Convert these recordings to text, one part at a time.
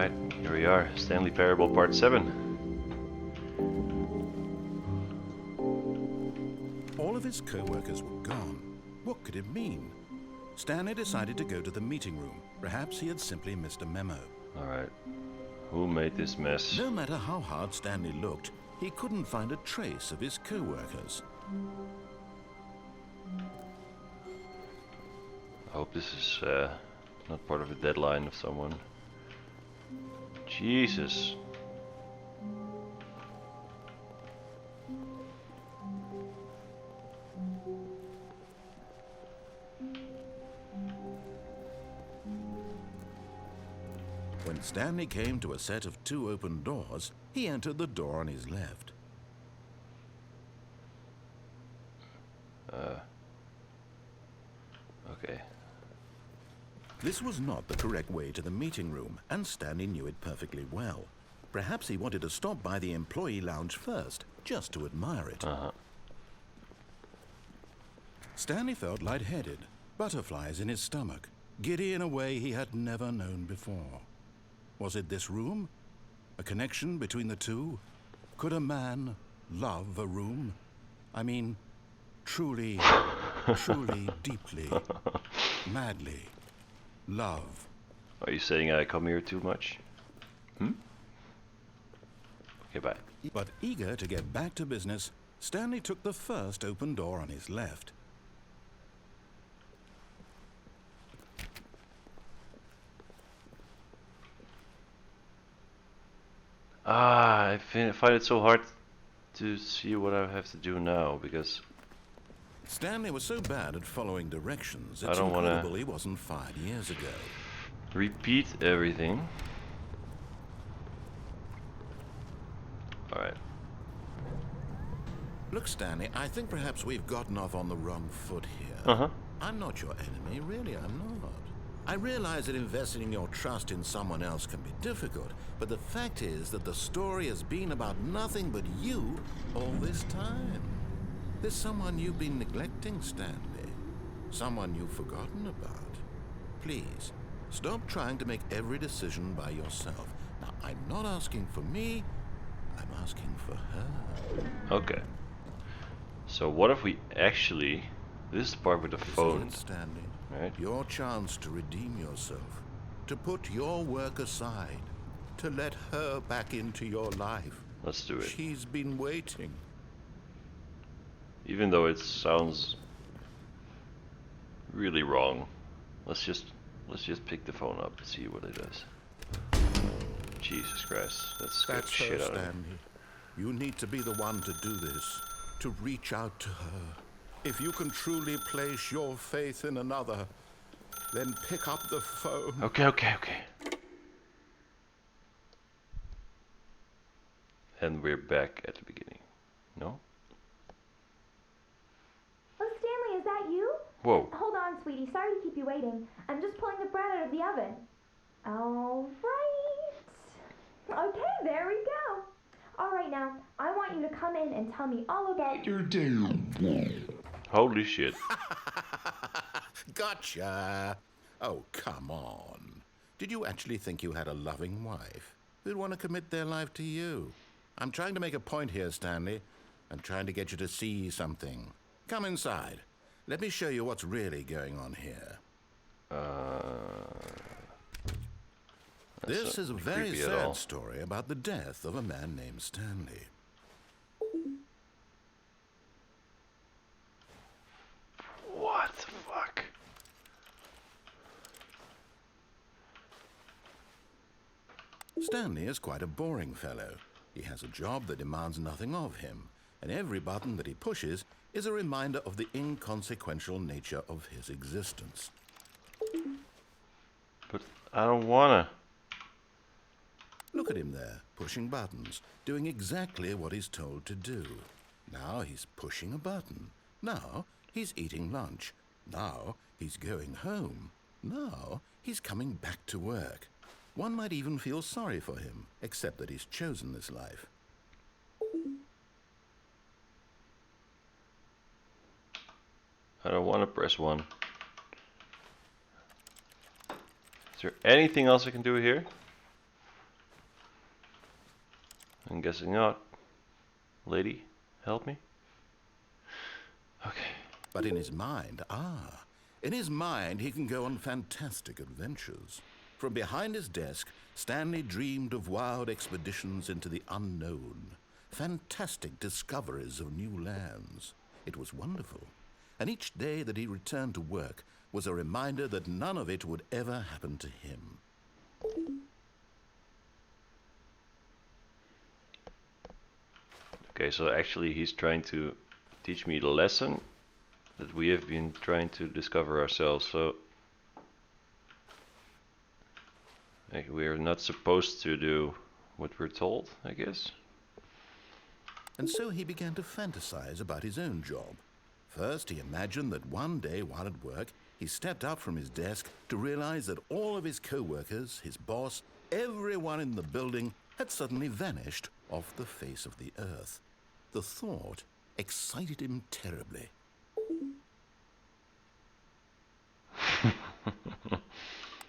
Alright, here we are. Stanley Parable Part 7. All of his co-workers were gone. What could it mean? Stanley decided to go to the meeting room. Perhaps he had simply missed a memo. Alright. Who made this mess? No matter how hard Stanley looked, he couldn't find a trace of his co-workers. I hope this is not part of a deadline of someone. Jesus. When Stanley came to a set of 2 open doors, he entered the door on his left. Okay. This was not the correct way to the meeting room, and Stanley knew it perfectly well. Perhaps he wanted to stop by the employee lounge first, just to admire it. Stanley felt lightheaded, butterflies in his stomach, giddy in a way he had never known before. Was it this room? A connection between the two? Could a man love a room? I mean, truly, truly, deeply, madly love. Are you saying I come here too much? Okay, bye. But eager to get back to business, Stanley took the first open door on his left. I find it so hard to see what I have to do now, because Stanley was so bad at following directions, I it's don't wanna incredible he wasn't fired years ago. repeat everything. Alright. Look, Stanley, I think perhaps we've gotten off on the wrong foot here. I'm not your enemy, really, I'm not. I realize that investing your trust in someone else can be difficult, but the fact is that the story has been about nothing but you all this time. There's someone you've been neglecting, Stanley. Someone you've forgotten about. Please, stop trying to make every decision by yourself. Now, I'm not asking for me, I'm asking for her. Okay. So what if we actually... This is the part with the phone. This is it, Stanley. Right? Your chance to redeem yourself. To put your work aside. To let her back into your life. Let's do it. She's been waiting. Even though it sounds really wrong, let's just pick the phone up and see what it does. Jesus Christ, that scared the That's shit her, out of me. Stanley. You need to be the one to do this. To reach out to her. If you can truly place your faith in another, then pick up the phone. Okay. And we're back at the beginning. No? Oh, Stanley, is that you? Whoa. Hold on, sweetie. Sorry to keep you waiting. I'm just pulling the bread out of the oven. All right. Okay, there we go. All right, now, I want you to come in and tell me all about... Holy shit. Gotcha! Oh, come on. Did you actually think you had a loving wife who'd want to commit their life to you? I'm trying to make a point here, Stanley. I'm trying to get you to see something. Come inside. Let me show you what's really going on here. This is a very sad story about the death of a man named Stanley. What the fuck? Stanley is quite a boring fellow. He has a job that demands nothing of him, and every button that he pushes is a reminder of the inconsequential nature of his existence. But I don't wanna. Look at him there, pushing buttons, doing exactly what he's told to do. Now he's pushing a button. Now he's eating lunch. Now he's going home. Now he's coming back to work. One might even feel sorry for him, except that he's chosen this life. I don't want to press 1. Is there anything else I can do here? I'm guessing not. Lady, help me? Okay. But in his mind, in his mind he can go on fantastic adventures. From behind his desk, Stanley dreamed of wild expeditions into the unknown, fantastic discoveries of new lands. It was wonderful, and each day that he returned to work was a reminder that none of it would ever happen to him. Okay, so actually he's trying to teach me the lesson that we have been trying to discover ourselves. So like, we're not supposed to do what we're told, I guess. And so he began to fantasize about his own job. First, he imagined that one day while at work, he stepped up from his desk to realize that all of his co-workers, his boss, everyone in the building had suddenly vanished off the face of the earth. The thought excited him terribly.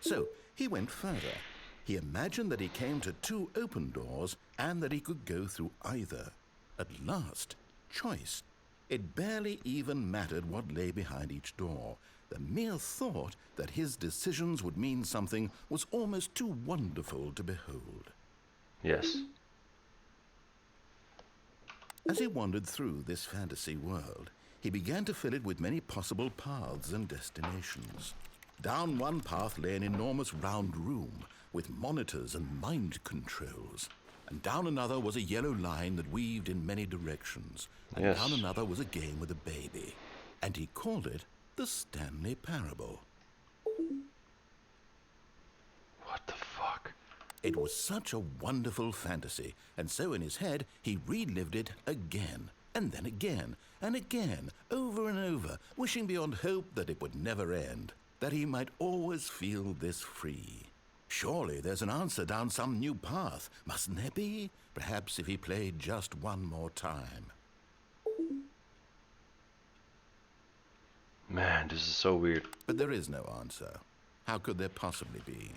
So he went further. He imagined that he came to 2 open doors and that he could go through either. At last, choice. It barely even mattered what lay behind each door. The mere thought that his decisions would mean something was almost too wonderful to behold. Yes. As he wandered through this fantasy world, he began to fill it with many possible paths and destinations. Down one path lay an enormous round room with monitors and mind controls. And down another was a yellow line that weaved in many directions. And Yes. down another was a game with a baby. And he called it the Stanley Parable. What the fuck? It was such a wonderful fantasy, and so in his head he relived it again, and then again, and again, over and over, wishing beyond hope that it would never end, that he might always feel this free. Surely there's an answer down some new path, mustn't there be? Perhaps if he played just one more time. Man, this is so weird. But there is no answer. How could there possibly be?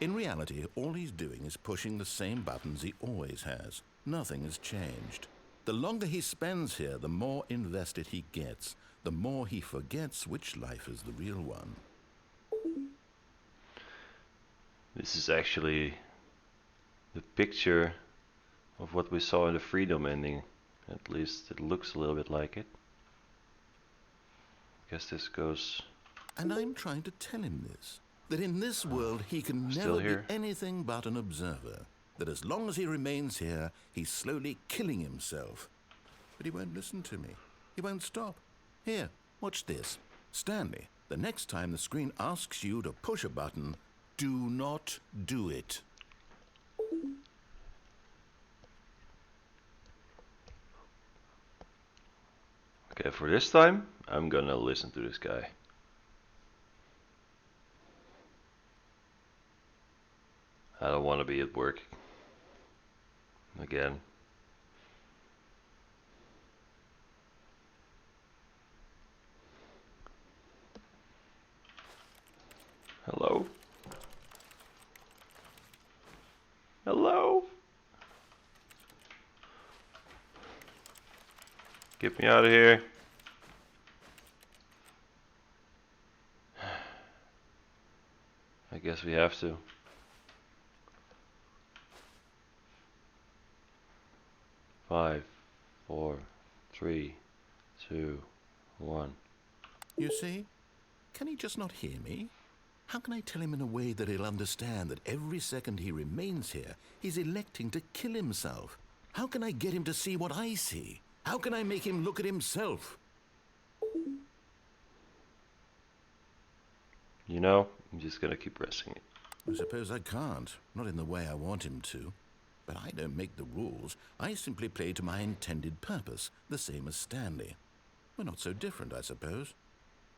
In reality, all he's doing is pushing the same buttons he always has. Nothing has changed. The longer he spends here, the more invested he gets, the more he forgets which life is the real one. This is actually the picture of what we saw in the Freedom ending. At least it looks a little bit like it. Guess this goes... And I'm trying to tell him this. That in this world he can Still never be here? anything but an observer. That as long as he remains here, he's slowly killing himself. But he won't listen to me. He won't stop. Here, watch this. Stanley, the next time the screen asks you to push a button, do not do it. Okay, for this time, I'm gonna listen to this guy. I don't want to be at work again. Hello? Hello? Get me out of here. I guess we have to. Five, 4, 3, 2, 1. You see? Can he just not hear me? How can I tell him in a way that he'll understand that every second he remains here, he's electing to kill himself? How can I get him to see what I see? How can I make him look at himself? You know, I'm just gonna keep pressing it. I suppose I can't, not in the way I want him to. But I don't make the rules. I simply play to my intended purpose, the same as Stanley. We're not so different, I suppose.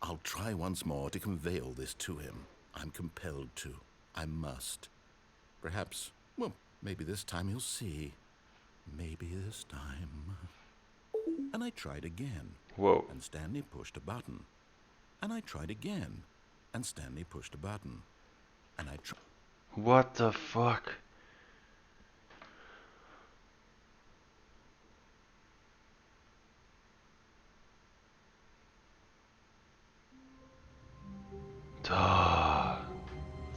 I'll try once more to convey all this to him. I'm compelled to. I must. Perhaps, well, maybe this time he'll see. Maybe this time. And I tried again. Whoa. And Stanley pushed a button. And I tried again. And Stanley pushed a button. And I tried... What the fuck?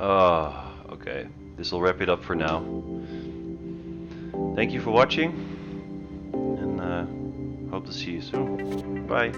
Okay. This will wrap it up for now. Thank you for watching, and hope to see you soon. Bye.